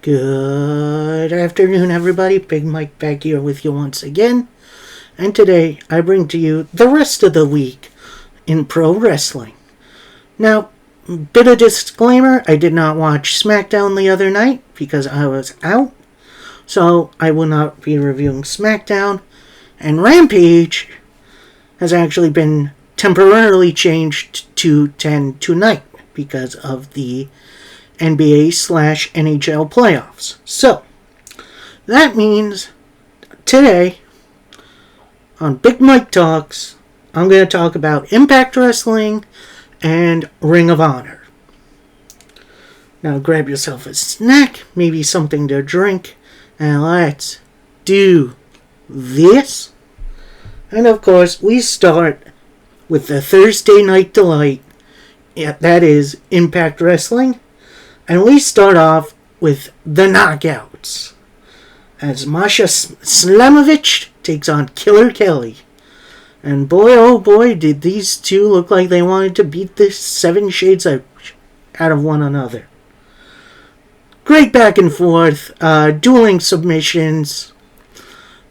Good afternoon, everybody. Big Mike back here with you once again. And today I bring to you the rest of the week in pro wrestling. Now, bit of disclaimer, I did not watch SmackDown the other night because I was out. So I will not be reviewing SmackDown. And Rampage has actually been temporarily changed to 10 tonight because of the NBA/NHL playoffs. So, that means today on Big Mike Talks, I'm going to talk about Impact Wrestling and Ring of Honor. Now grab yourself a snack, maybe something to drink, and let's do this. And of course, we start with the Thursday Night Delight. Yeah, that is Impact Wrestling. And we start off with the Knockouts, as Masha Slamovich takes on Killer Kelly. And boy, oh boy, did these two look like they wanted to beat the 7 shades out of one another. Great back and forth, dueling submissions,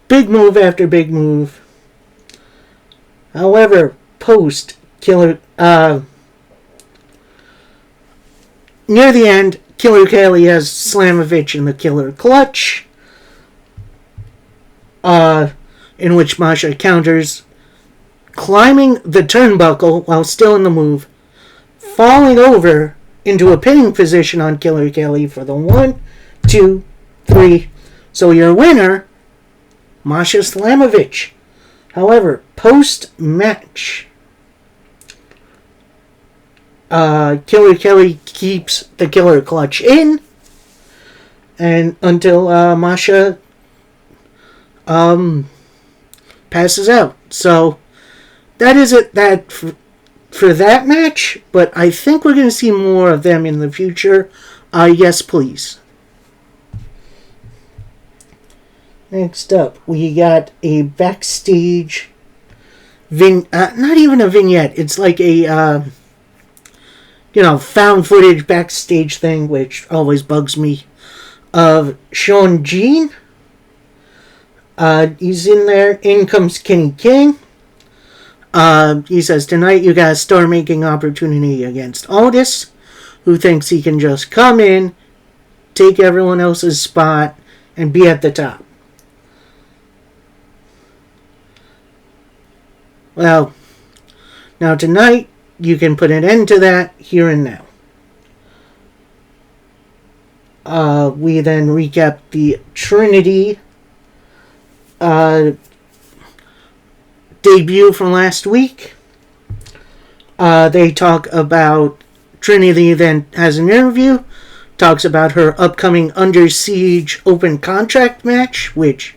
big move after big move. However, near the end, Killer Kelly has Slamovich in the Killer Clutch, in which Masha counters, climbing the turnbuckle while still in the move, falling over into a pinning position on Killer Kelly for the 1, 2, 3. So your winner, Masha Slamovich. However, post-match, Killer Kelly keeps the Killer Clutch in, and until Masha passes out. So that is it. That for that match. But I think we're going to see more of them in the future. Yes, please. Next up, we got a backstage not even a vignette. It's like a found footage backstage thing, which always bugs me, of Sean Jean. He's in there. In comes Kenny King. He says, tonight you got a star-making opportunity against Aldis, who thinks he can just come in, take everyone else's spot, and be at the top. Well, now tonight, you can put an end to that here and now. We then recap the Trinity debut from last week. They talk about Trinity then has an interview, talks about her upcoming Under Siege open contract match, which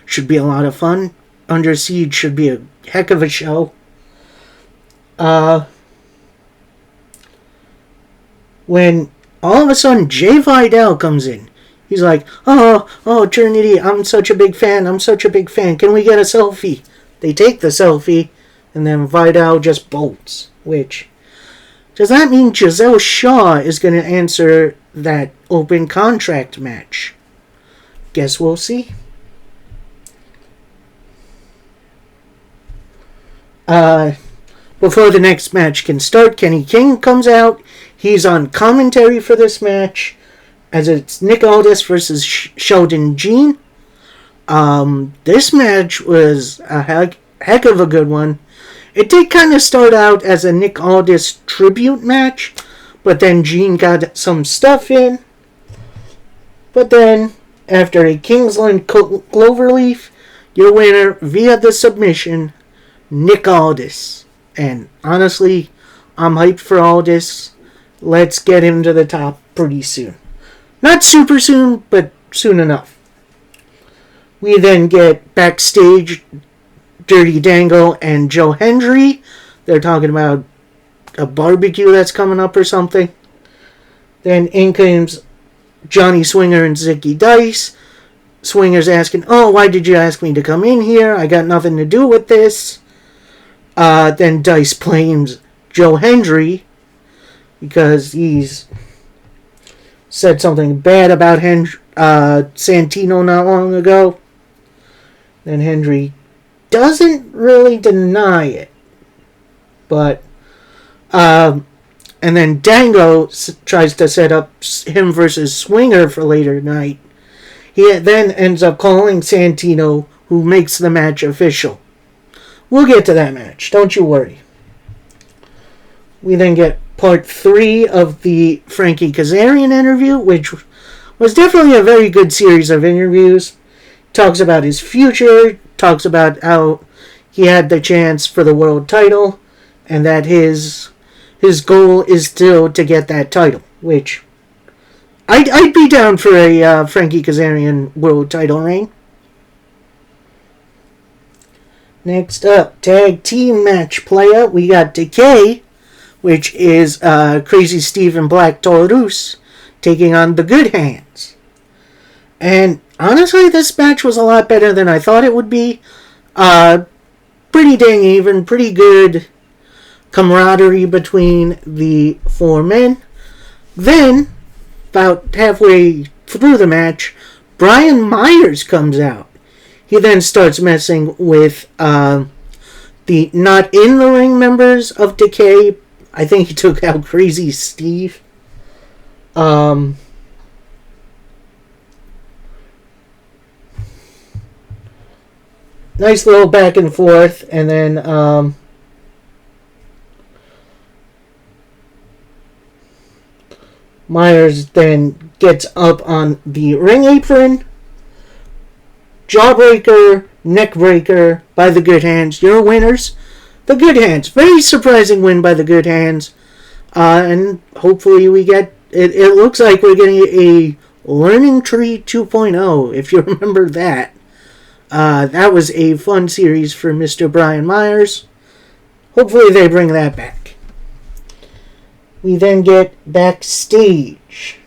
should be a lot of fun. Under Siege should be a heck of a show. When all of a sudden Jay Vidal comes in. He's like, oh, Trinity, I'm such a big fan. Can we get a selfie? They take the selfie, and then Vidal just bolts. Which, does that mean Giselle Shaw is going to answer that open contract match? Guess we'll see. Before the next match can start, Kenny King comes out. He's on commentary for this match, as it's Nick Aldis versus Sheldon Jean. This match was a heck of a good one. It did kind of start out as a Nick Aldis tribute match, but then Jean got some stuff in. But then, after a Kingsland Cloverleaf, your winner via the submission, Nick Aldis. And honestly, I'm hyped for Aldis. Let's get him to the top pretty soon. Not super soon, but soon enough. We then get backstage Dirty Dango and Joe Hendry. They're talking about a barbecue that's coming up or something. Then in comes Johnny Swinger and Zicky Dice. Swinger's asking, why did you ask me to come in here? I got nothing to do with this. Then Dice blames Joe Hendry because he's said something bad about Santino not long ago. Then Hendry doesn't really deny it. But, and then Dango tries to set up him versus Swinger for later tonight. He then ends up calling Santino, who makes the match official. We'll get to that match, don't you worry. We then get part 3 of the Frankie Kazarian interview, which was definitely a very good series of interviews. Talks about his future, talks about how he had the chance for the world title, and that his goal is still to get that title, which I'd be down for a Frankie Kazarian world title reign. Next up, tag team match play-out. We got Decay, which is Crazy Steve and Black Taurus, taking on the Good Hands. And honestly, this match was a lot better than I thought it would be. Pretty dang even, pretty good camaraderie between the 4 men. Then, about halfway through the match, Brian Myers comes out. He then starts messing with the not in the ring members of Decay. I think he took out Crazy Steve. Nice little back and forth, and then Myers then gets up on the ring apron. Jawbreaker, neckbreaker by the Good Hands. Your winners, the Good Hands. Very surprising win by the Good Hands. And hopefully we get... It looks like we're getting a Learning Tree 2.0, if you remember that. That was a fun series for Mr. Brian Myers. Hopefully they bring that back. We then get backstage.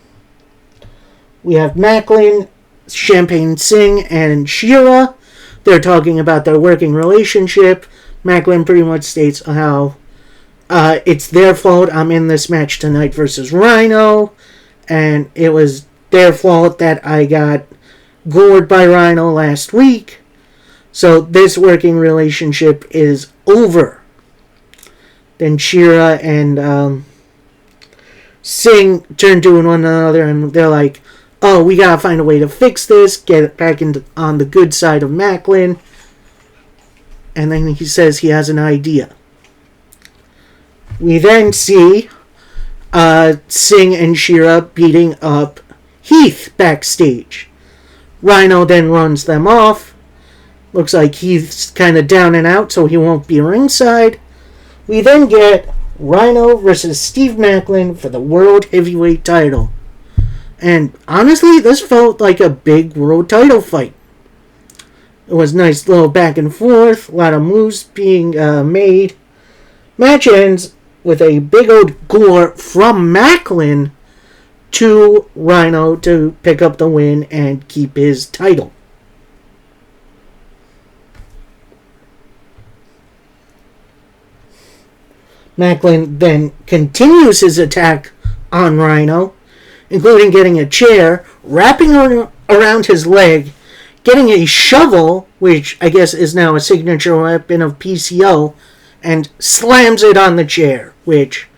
We have Macklin, Champagne Singh, and Shera. They're talking about their working relationship. Macklin pretty much states how it's their fault I'm in this match tonight versus Rhino. And it was their fault that I got gored by Rhino last week. So this working relationship is over. Then Shera and Singh turn to one another and they're like, oh, we gotta find a way to fix this, get it back on the good side of Macklin. And then he says he has an idea. We then see Singh and Shera beating up Heath backstage. Rhino then runs them off. Looks like Heath's kind of down and out, so he won't be ringside. We then get Rhino versus Steve Macklin for the World Heavyweight title. And honestly, this felt like a big world title fight. It was nice little back and forth, a lot of moves being made. Match ends with a big old gore from Macklin to Rhino to pick up the win and keep his title. Macklin then continues his attack on Rhino, including getting a chair, wrapping around his leg, getting a shovel, which I guess is now a signature weapon of PCO, and slams it on the chair, which,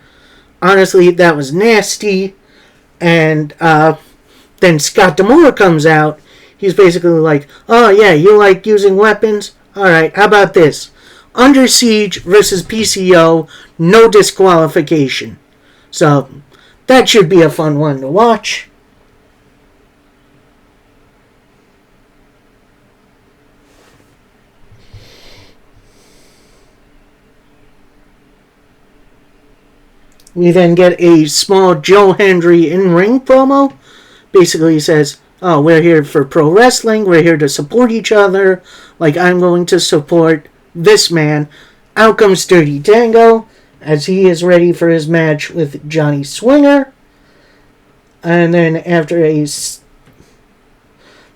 honestly, that was nasty. And then Scott D'Amore comes out. He's basically like, oh yeah, you like using weapons? Alright, how about this? Under Siege versus PCO, no disqualification. So, that should be a fun one to watch. We then get a small Joe Hendry in-ring promo. Basically he says, oh, we're here for pro wrestling. We're here to support each other. Like I'm going to support this man. Out comes Dirty Dango as he is ready for his match with Johnny Swinger. And then after a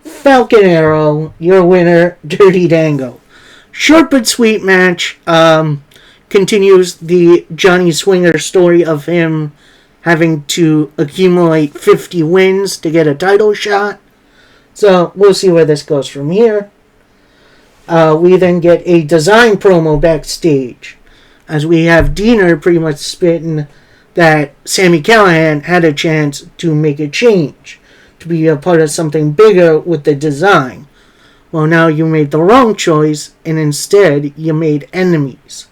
Falcon Arrow, your winner, Dirty Dango. Short but sweet match. Continues the Johnny Swinger story of him having to accumulate 50 wins to get a title shot. So we'll see where this goes from here. We then get a design promo backstage, as we have Diener pretty much spitting that Sami Callihan had a chance to make a change, to be a part of something bigger with the design. Well, now you made the wrong choice, and instead you made enemies.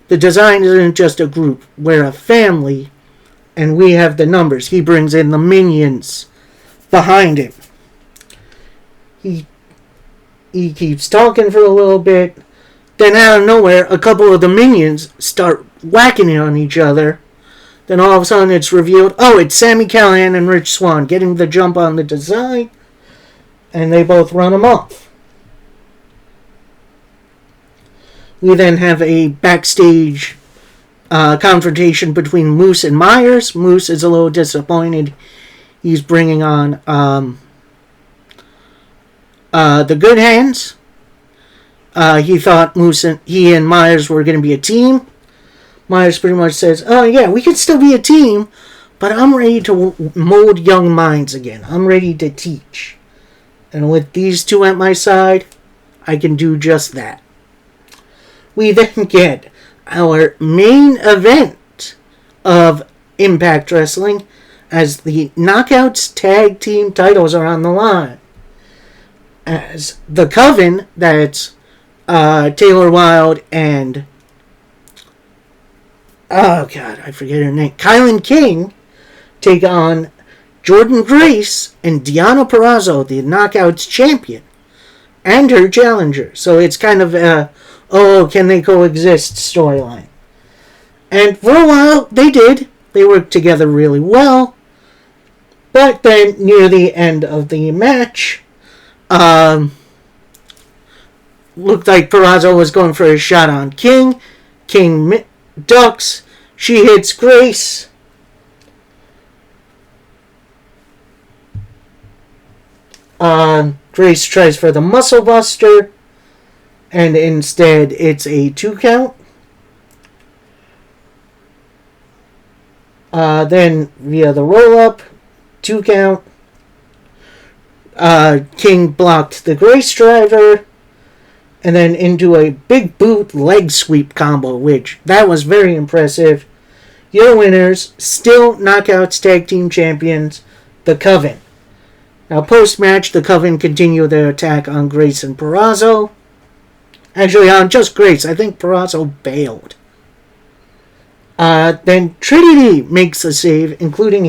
The design isn't just a group, we're a family, and we have the numbers. He brings in the minions behind him. He keeps talking for a little bit. Then out of nowhere, a couple of the minions start whacking on each other. Then all of a sudden it's revealed, it's Sami Callihan and Rich Swann getting the jump on the design. And they both run him off. We then have a backstage confrontation between Moose and Myers. Moose is a little disappointed. He's bringing on the Good Hands. He thought he and Myers were going to be a team. Myers pretty much says, "Oh yeah, we can still be a team, but I'm ready to mold young minds again. I'm ready to teach. And with these two at my side, I can do just that." We then get our main event of Impact Wrestling, as the Knockouts Tag Team titles are on the line. As the Coven, that's Taylor Wilde and I forget her name, Kylan King, take on Jordynne Grace and Deonna Purrazzo, the Knockouts champion, and her challenger. So it's kind of a, can they coexist storyline. And for a while, they did. They worked together really well. But then, near the end of the match, looked like Purrazzo was going for a shot on King. King ducks. She hits Grace. Grace tries for the Muscle Buster, and instead it's a 2 count. Then via the roll-up, 2 count. King blocked the Grace driver, and then into a big boot leg sweep combo, which that was very impressive. Your winners, still Knockouts Tag Team Champions, the Coven. Now, post-match, the Coven continue their attack on Grace and Purrazzo. Actually, on just Grace. I think Purrazzo bailed. Then Trinity makes a save, including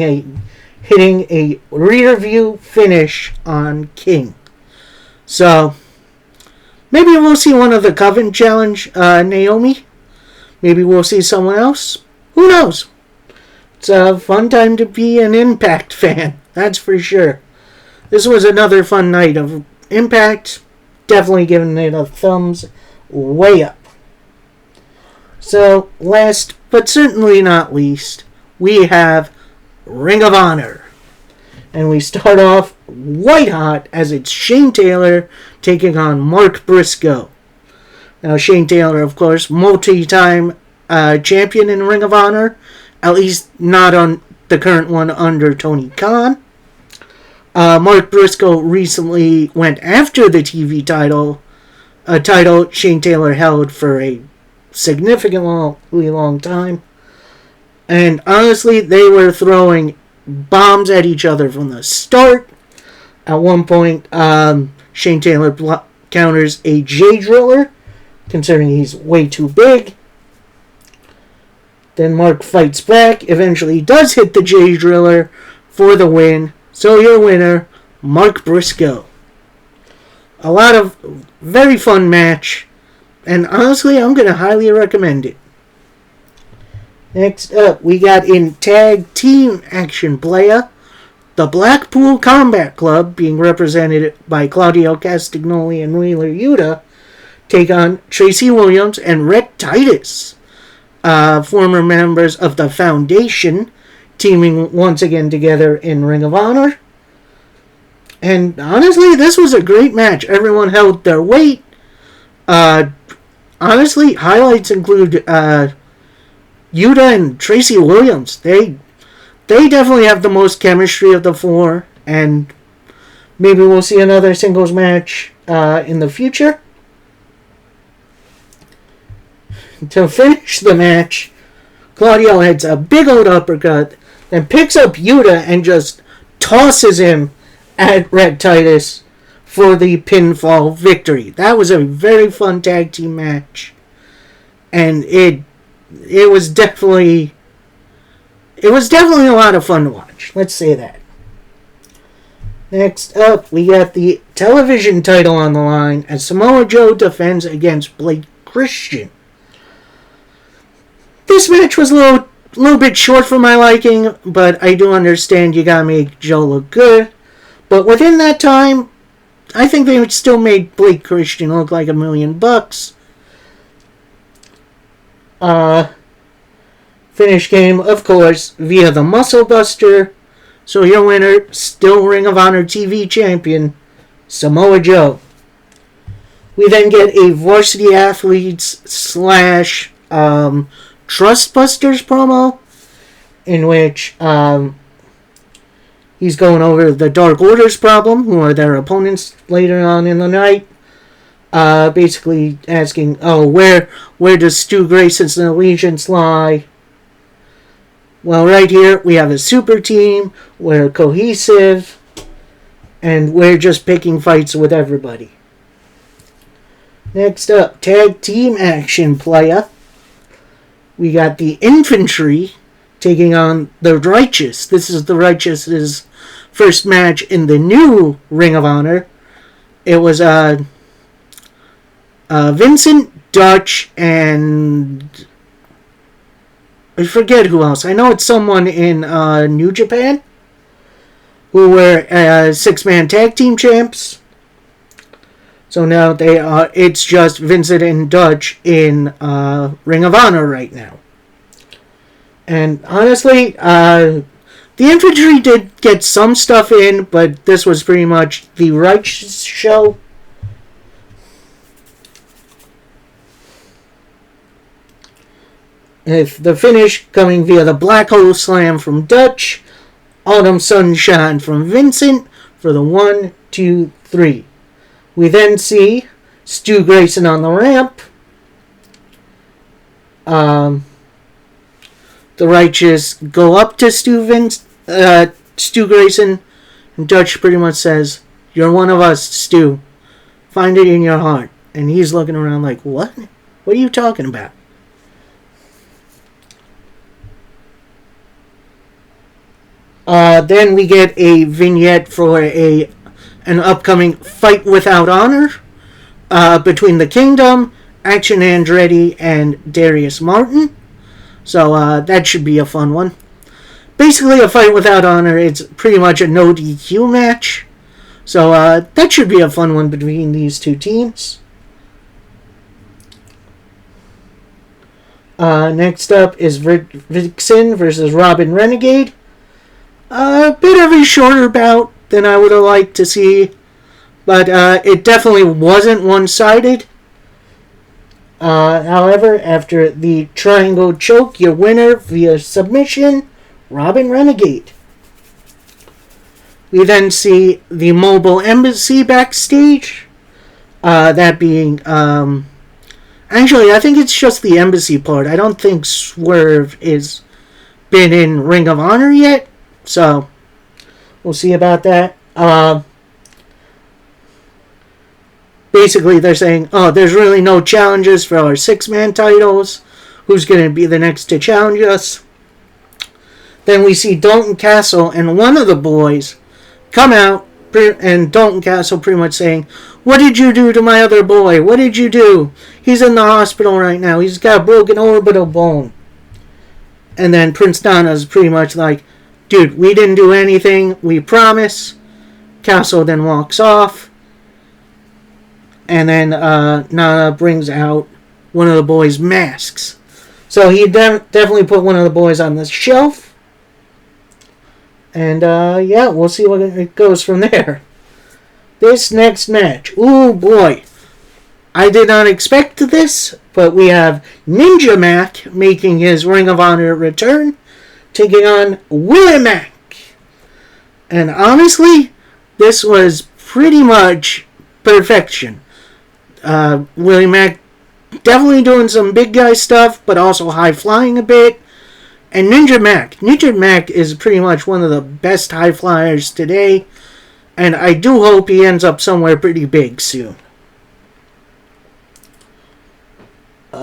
hitting a rear view finish on King. So, maybe we'll see one of the Coven challenge Naomi. Maybe we'll see someone else. Who knows? It's a fun time to be an Impact fan. That's for sure. This was another fun night of Impact. Definitely giving it a thumbs way up. So, last but certainly not least, we have Ring of Honor. And we start off white hot as it's Shane Taylor taking on Mark Briscoe. Now, Shane Taylor, of course, multi-time champion in Ring of Honor. At least not on the current one under Tony Khan. Mark Briscoe recently went after the TV title, a title Shane Taylor held for a significantly long time. And honestly, they were throwing bombs at each other from the start. At one point, Shane Taylor counters a J Driller, considering he's way too big. Then Mark fights back, eventually does hit the J Driller for the win. So your winner, Mark Briscoe. A lot of very fun match, and honestly, I'm going to highly recommend it. Next up, we got in tag team action playa, the Blackpool Combat Club, being represented by Claudio Castagnoli and Wheeler Yuta, take on Tracy Williams and Rhett Titus, former members of the Foundation, teaming once again together in Ring of Honor. And honestly, this was a great match. Everyone held their weight. Honestly, highlights include Yuta and Tracy Williams. They they definitely have the most chemistry of the four, and maybe we'll see another singles match in the future. To finish the match, Claudio hits a big old uppercut, then picks up Yuta and just tosses him at Red Titus for the pinfall victory. That was a very fun tag team match, and it was definitely a lot of fun to watch. Let's say that. Next up, we got the television title on the line as Samoa Joe defends against Blake Christian. This match was a little bit short for my liking, but I do understand you gotta make Joe look good. But within that time, I think they still made Blake Christian look like $1 million. Finish game, of course, via the Muscle Buster. So your winner, still Ring of Honor TV champion, Samoa Joe. We then get a Varsity Athletes / Trust Busters promo, in which he's going over the Dark Order's problem, who are their opponents later on in the night. Basically asking, where does Stu Grayson's allegiance lie? Well, right here, we have a super team, we're cohesive, and we're just picking fights with everybody. Next up, tag team action, playa. We got the Infantry taking on the Righteous. This is the Righteous' first match in the new Ring of Honor. It was Vincent, Dutch, and I forget who else. I know it's someone in New Japan who were 6-man tag team champs. So now it's just Vincent and Dutch in Ring of Honor right now. And honestly, the Infantry did get some stuff in, but this was pretty much the Righteous show. With the finish coming via the Black Hole Slam from Dutch, Autumn Sunshine from Vincent for the 1, 2, 3. We then see Stu Grayson on the ramp. The Righteous go up to Stu Grayson, and Dutch pretty much says, "You're one of us, Stu. Find it in your heart." And he's looking around like, "What? What are you talking about?" Then we get a vignette for an upcoming Fight Without Honor between the Kingdom, Action Andretti, and Darius Martin. So that should be a fun one. Basically, a Fight Without Honor, it's pretty much a no DQ match. So that should be a fun one between these two teams. Next up is Vixen versus Robin Renegade. A bit of a shorter bout than I would have liked to see, but it definitely wasn't one-sided. However, after the triangle choke, your winner via submission, Robin Renegade. We then see the Mobile Embassy backstage. That being, actually, I think it's just the Embassy part. I don't think Swerve is been in Ring of Honor yet. So, we'll see about that. Basically, they're saying, there's really no challenges for our 6-man titles. Who's going to be the next to challenge us? Then we see Dalton Castle and one of the boys come out, and Dalton Castle pretty much saying, "What did you do to my other boy? What did you do? He's in the hospital right now. He's got a broken orbital bone." And then Prince Nana's pretty much like, "Dude, we didn't do anything. We promise." Castle then walks off. And then Nana brings out one of the boys' masks. So he definitely put one of the boys on the shelf. And we'll see what it goes from there. This next match. Ooh, boy. I did not expect this, but we have Ninja Mac making his Ring of Honor return, taking on Willie Mack. And honestly, this was pretty much perfection. Willie Mack definitely doing some big guy stuff, but also high flying a bit. And Ninja Mack. Ninja Mack is pretty much one of the best high flyers today. And I do hope he ends up somewhere pretty big soon. We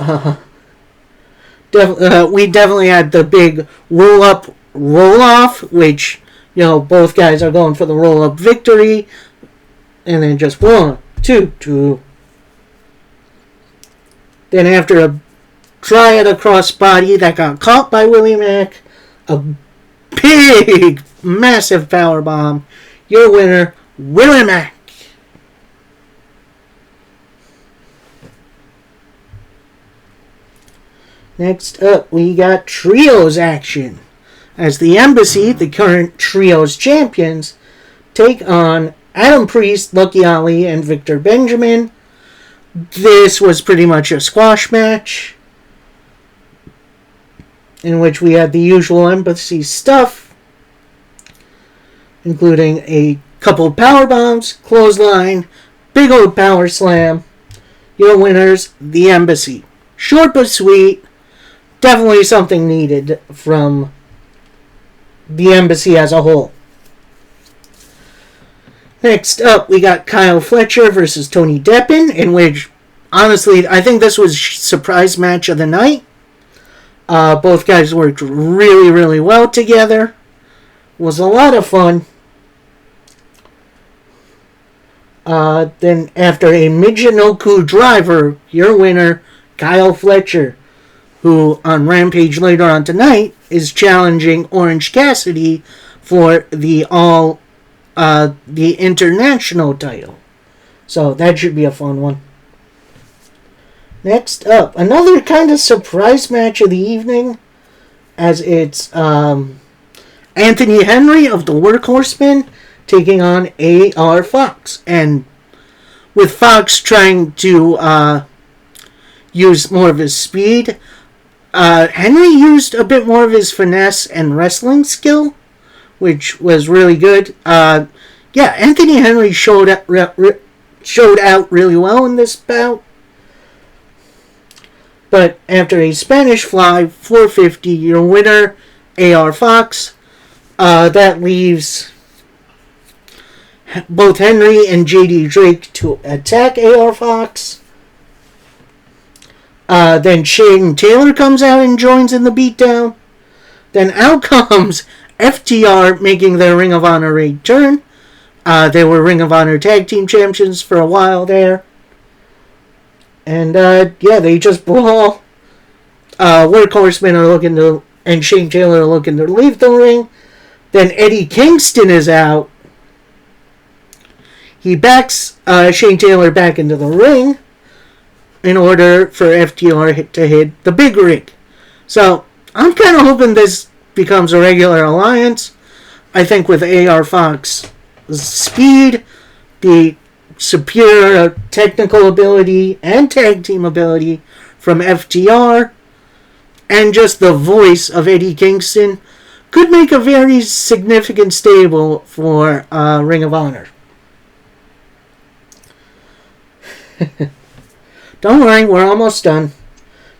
definitely had the big roll-up, roll-off, which, both guys are going for the roll-up victory. And then just 1, 2, 2. Then after a triad across body that got caught by Willie Mack, a big, massive powerbomb. Your winner, Willie Mack. Next up, we got trios action. As the Embassy, the current trios champions, take on Adam Priest, Lucky Ali, and Victor Benjamin. This was pretty much a squash match, in which we had the usual Embassy stuff, including a couple of power bombs, clothesline, big old power slam. Your winners, the Embassy. Short but sweet. Definitely something needed from the Embassy as a whole. Next up, we got Kyle Fletcher versus Tony Deppen, in which, honestly, I think this was surprise match of the night. Both guys worked really, really well together. Was a lot of fun. Then after a Michinoku driver, your winner, Kyle Fletcher, who on Rampage later on tonight is challenging Orange Cassidy for the international title. So that should be a fun one. Next up, another kind of surprise match of the evening, as it's Anthony Henry of the Workhorsemen taking on AR Fox. And with Fox trying to use more of his speed, Henry used a bit more of his finesse and wrestling skill, which was really good. Anthony Henry showed out really well in this bout. But after a Spanish Fly 450, your winner, AR Fox. That leaves both Henry and JD Drake to attack AR Fox. Then Shane Taylor comes out and joins in the beatdown. Then out comes FTR making their Ring of Honor return. They were Ring of Honor Tag Team Champions for a while there. And, they just brawl. Workhorsemen are looking to, and Shane Taylor are looking to leave the ring. Then Eddie Kingston is out. He backs Shane Taylor back into the ring in order for FTR to hit the big rig. So, I'm kind of hoping this becomes a regular alliance. I think with AR Fox's speed, the superior technical ability and tag team ability from FTR, and just the voice of Eddie Kingston, could make a very significant stable for Ring of Honor. Don't worry, we're almost done.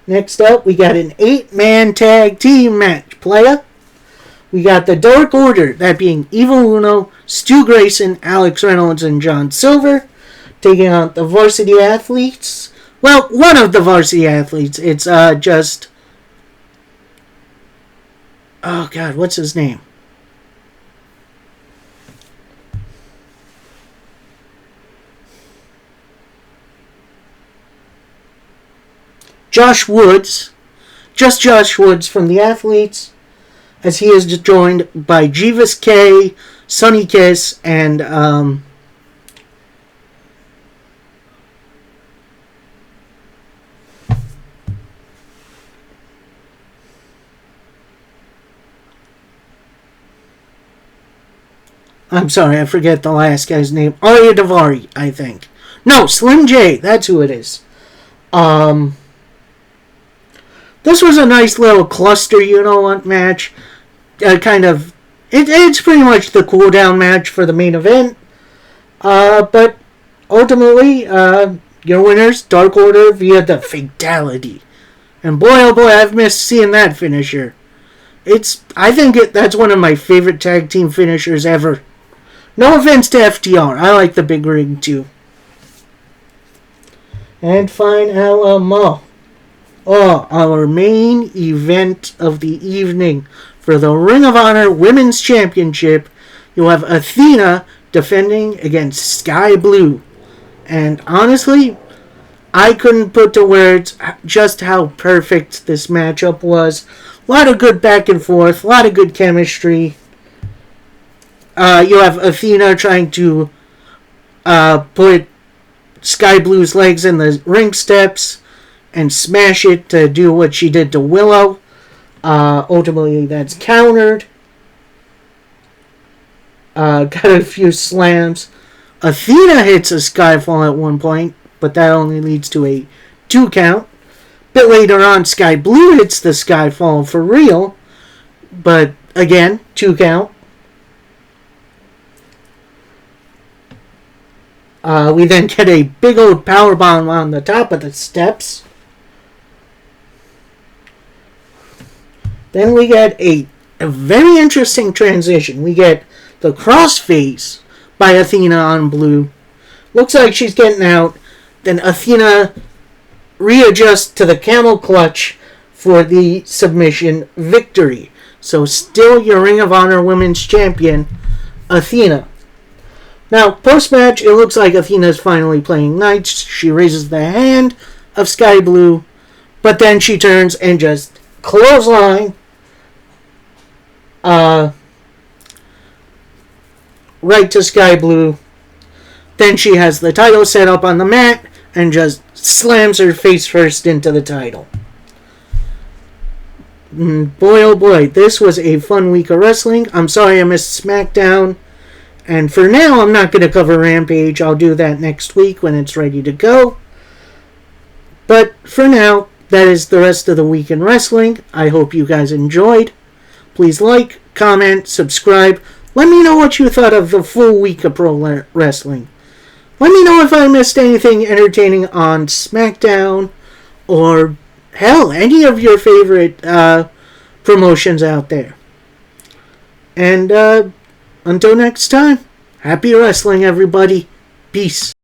Next up, we got an 8-man tag team match, playa. We got the Dark Order, that being Evil Uno, Stu Grayson, Alex Reynolds, and John Silver, taking on the Varsity Athletes. Well, one of the Varsity Athletes. It's just... Oh, God, what's his name? Josh Woods. Just Josh Woods from the Athletes, as he is joined by Jeeves K, Sonny Kiss, and I'm sorry, I forget the last guy's name. Arya Daivari, I think. No, Slim J, that's who it is. This was a nice little cluster, match. it's pretty much the cool down match for the main event. But ultimately, your winners, Dark Order via the Fatality. And boy, oh boy, I've missed seeing that finisher. That's one of my favorite tag team finishers ever. No offense to FTR, I like the big ring too. And fine Alamo. Our main event of the evening for the Ring of Honor Women's Championship. You have Athena defending against Sky Blue. And honestly, I couldn't put to words just how perfect this matchup was. A lot of good back and forth, a lot of good chemistry. You have Athena trying to put Sky Blue's legs in the ring steps and smash it to do what she did to Willow. Ultimately, that's countered. Got a few slams. Athena hits a Skyfall at one point, but that only leads to a 2 count. A bit later on, Sky Blue hits the Skyfall for real, but again, 2 count. We then get a big old powerbomb on the top of the steps. Then we get a very interesting transition. We get the crossface by Athena on Blue. Looks like she's getting out. Then Athena readjusts to the camel clutch for the submission victory. So still your Ring of Honor Women's Champion, Athena. Now, post-match, it looks like Athena's finally playing nice. She raises the hand of Sky Blue, but then she turns and just clothesline right to Sky Blue. Then she has the title set up on the mat and just slams her face first into the title. Boy, oh boy, this was a fun week of wrestling. I'm sorry I missed SmackDown. And for now, I'm not going to cover Rampage. I'll do that next week when it's ready to go. But for now, that is the rest of the week in wrestling. I hope you guys enjoyed. Please like, comment, subscribe. Let me know what you thought of the full week of pro wrestling. Let me know if I missed anything entertaining on SmackDown or, hell, any of your favorite promotions out there. And until next time, happy wrestling, everybody. Peace.